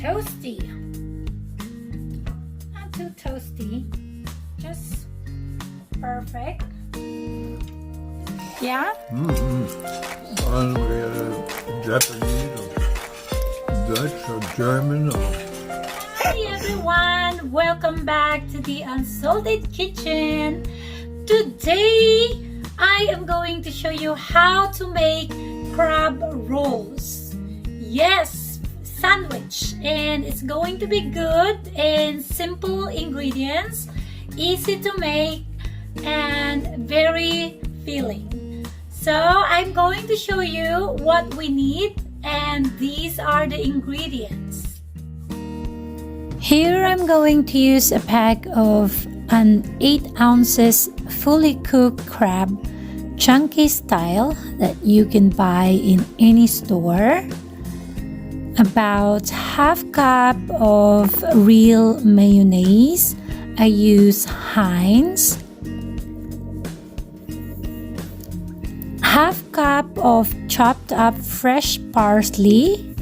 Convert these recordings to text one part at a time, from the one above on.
toasty. Not too toasty, just perfect. Yeah? Japanese or Dutch or German or... Hey everyone! Welcome back to the Unsalted Kitchen. Today, I am going to show you how to make crab rolls. Yes, sandwich. And it's going to be good and simple ingredients, easy to make, and very filling. So I'm going to show you what we need, and these are the ingredients. Here I'm going to use a pack of an 8 ounces fully cooked crab, chunky style, that you can buy in any store. About half cup of real mayonnaise. I use Heinz. Half cup of chopped up fresh parsley.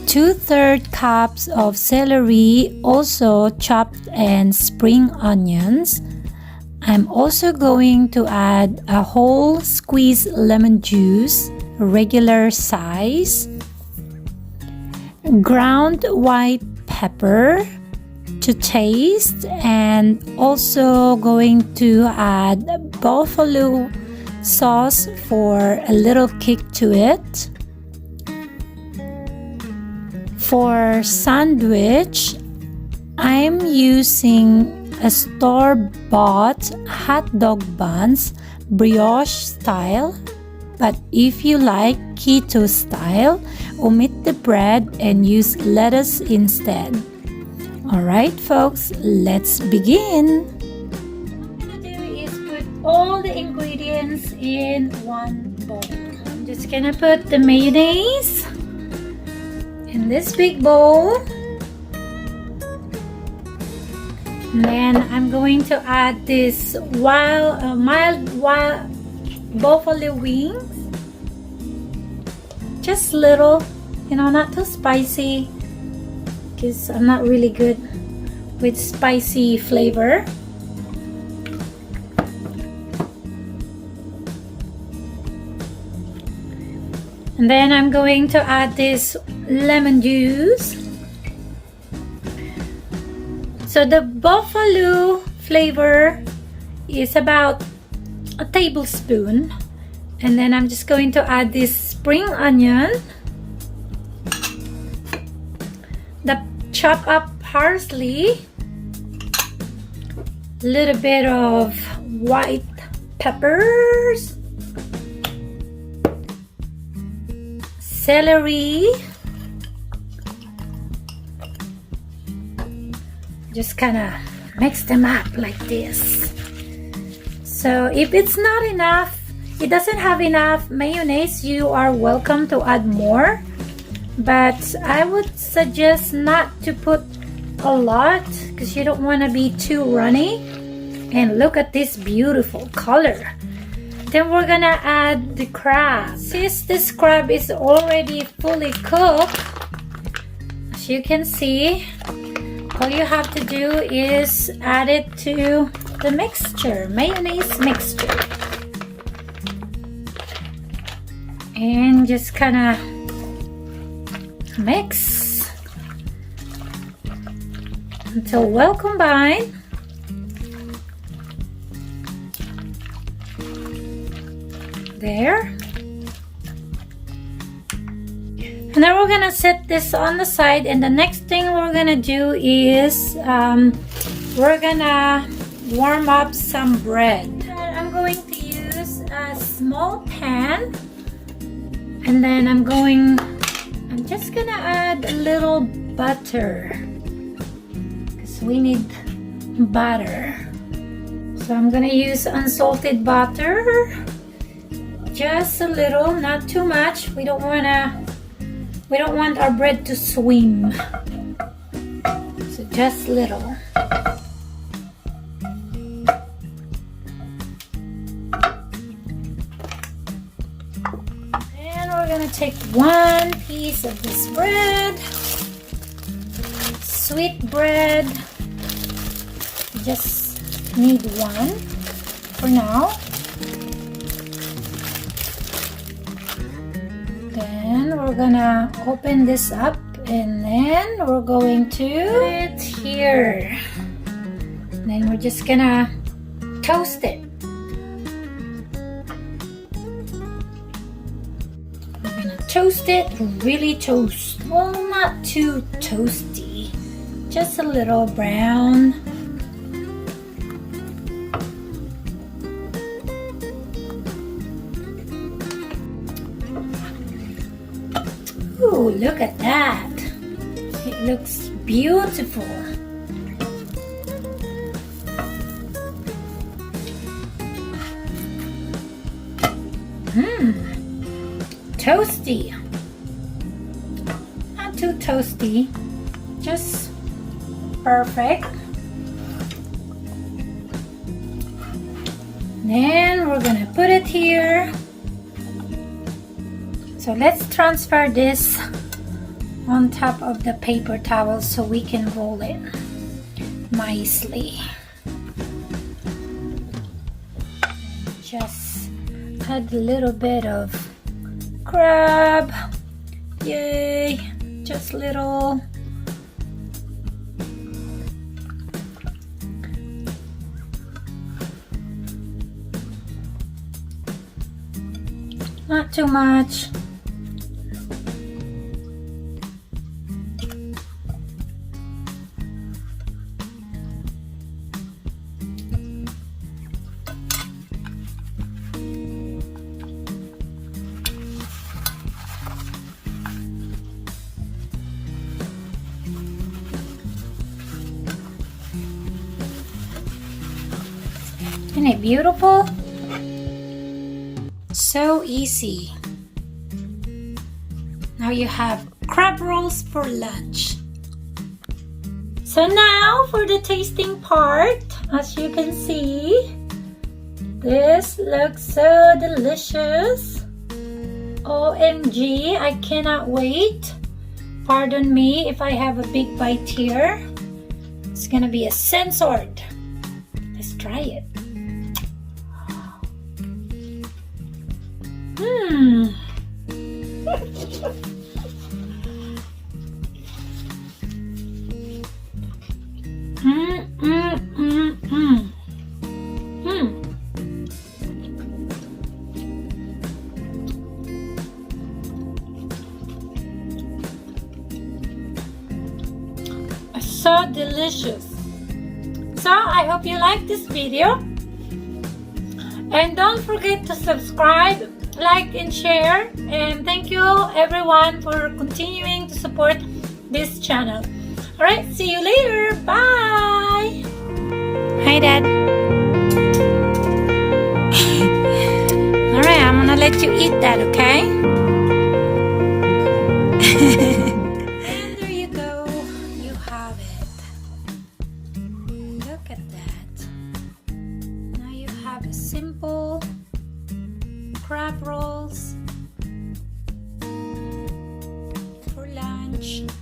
2/3 cups of celery, also chopped, and spring onions. I'm also going to add a whole squeezed lemon juice, regular size, ground white pepper to taste, and also going to add buffalo sauce for a little kick to it. For sandwich, I'm using a store-bought hot dog buns, brioche style. But if you like keto style, omit the bread and use lettuce instead. Alright folks, let's begin. What I'm going to do is put all the ingredients in one bowl. I'm just gonna put the mayonnaise in this big bowl, and then I'm going to add this mild buffalo wings, just little, not too spicy, because I'm not really good with spicy flavor. And then I'm going to add this lemon juice. So the buffalo flavor is about a tablespoon. And then I'm just going to add this spring onion, the chopped up parsley, a little bit of white peppers, celery, just kind of mix them up like this. So if it's not enough, it doesn't have enough mayonnaise, you are welcome to add more, but I would suggest not to put a lot because you don't want to be too runny. And look at this beautiful color. Then we're gonna add the crab. Since this crab is already fully cooked, as you can see, all you have to do is add it to the mixture, mayonnaise mixture. And just kind of mix until well combined. There. And then we're gonna set this on the side, and the next thing we're gonna do is we're gonna warm up some bread. I'm going to use a small pan, and then I'm just gonna add a little butter because we need butter. So I'm gonna use unsalted butter. Just a little, not too much. We don't want our bread to swim. So just little. And we're gonna take one piece of this bread. Sweet bread. Just need one for now. Then we're gonna open this up and then we're going to put it here. Then we're just gonna toast it. We're gonna toast it, really toast. Well, not too toasty, just a little brown. Ooh, look at that. It looks beautiful. Toasty. Not too toasty. Just perfect. Then we're gonna put it here. So let's transfer this on top of the paper towel so we can roll it nicely. Just add a little bit of crab. Yay! Just little. Not too much. Isn't it beautiful? So easy. Now you have crab rolls for lunch. So now for the tasting part. As you can see, this looks so delicious. OMG, I cannot wait. Pardon me if I have a big bite here. It's gonna be a censored. Let's try it. So delicious. So I hope you like this video, and don't forget to subscribe, like and share, and thank you everyone for continuing to support this channel. Alright, see you later. Bye. Hi Dad. Alright, I'm gonna let you eat that, okay? And there you go. You have it. Look at that. Now you have a simple crab roll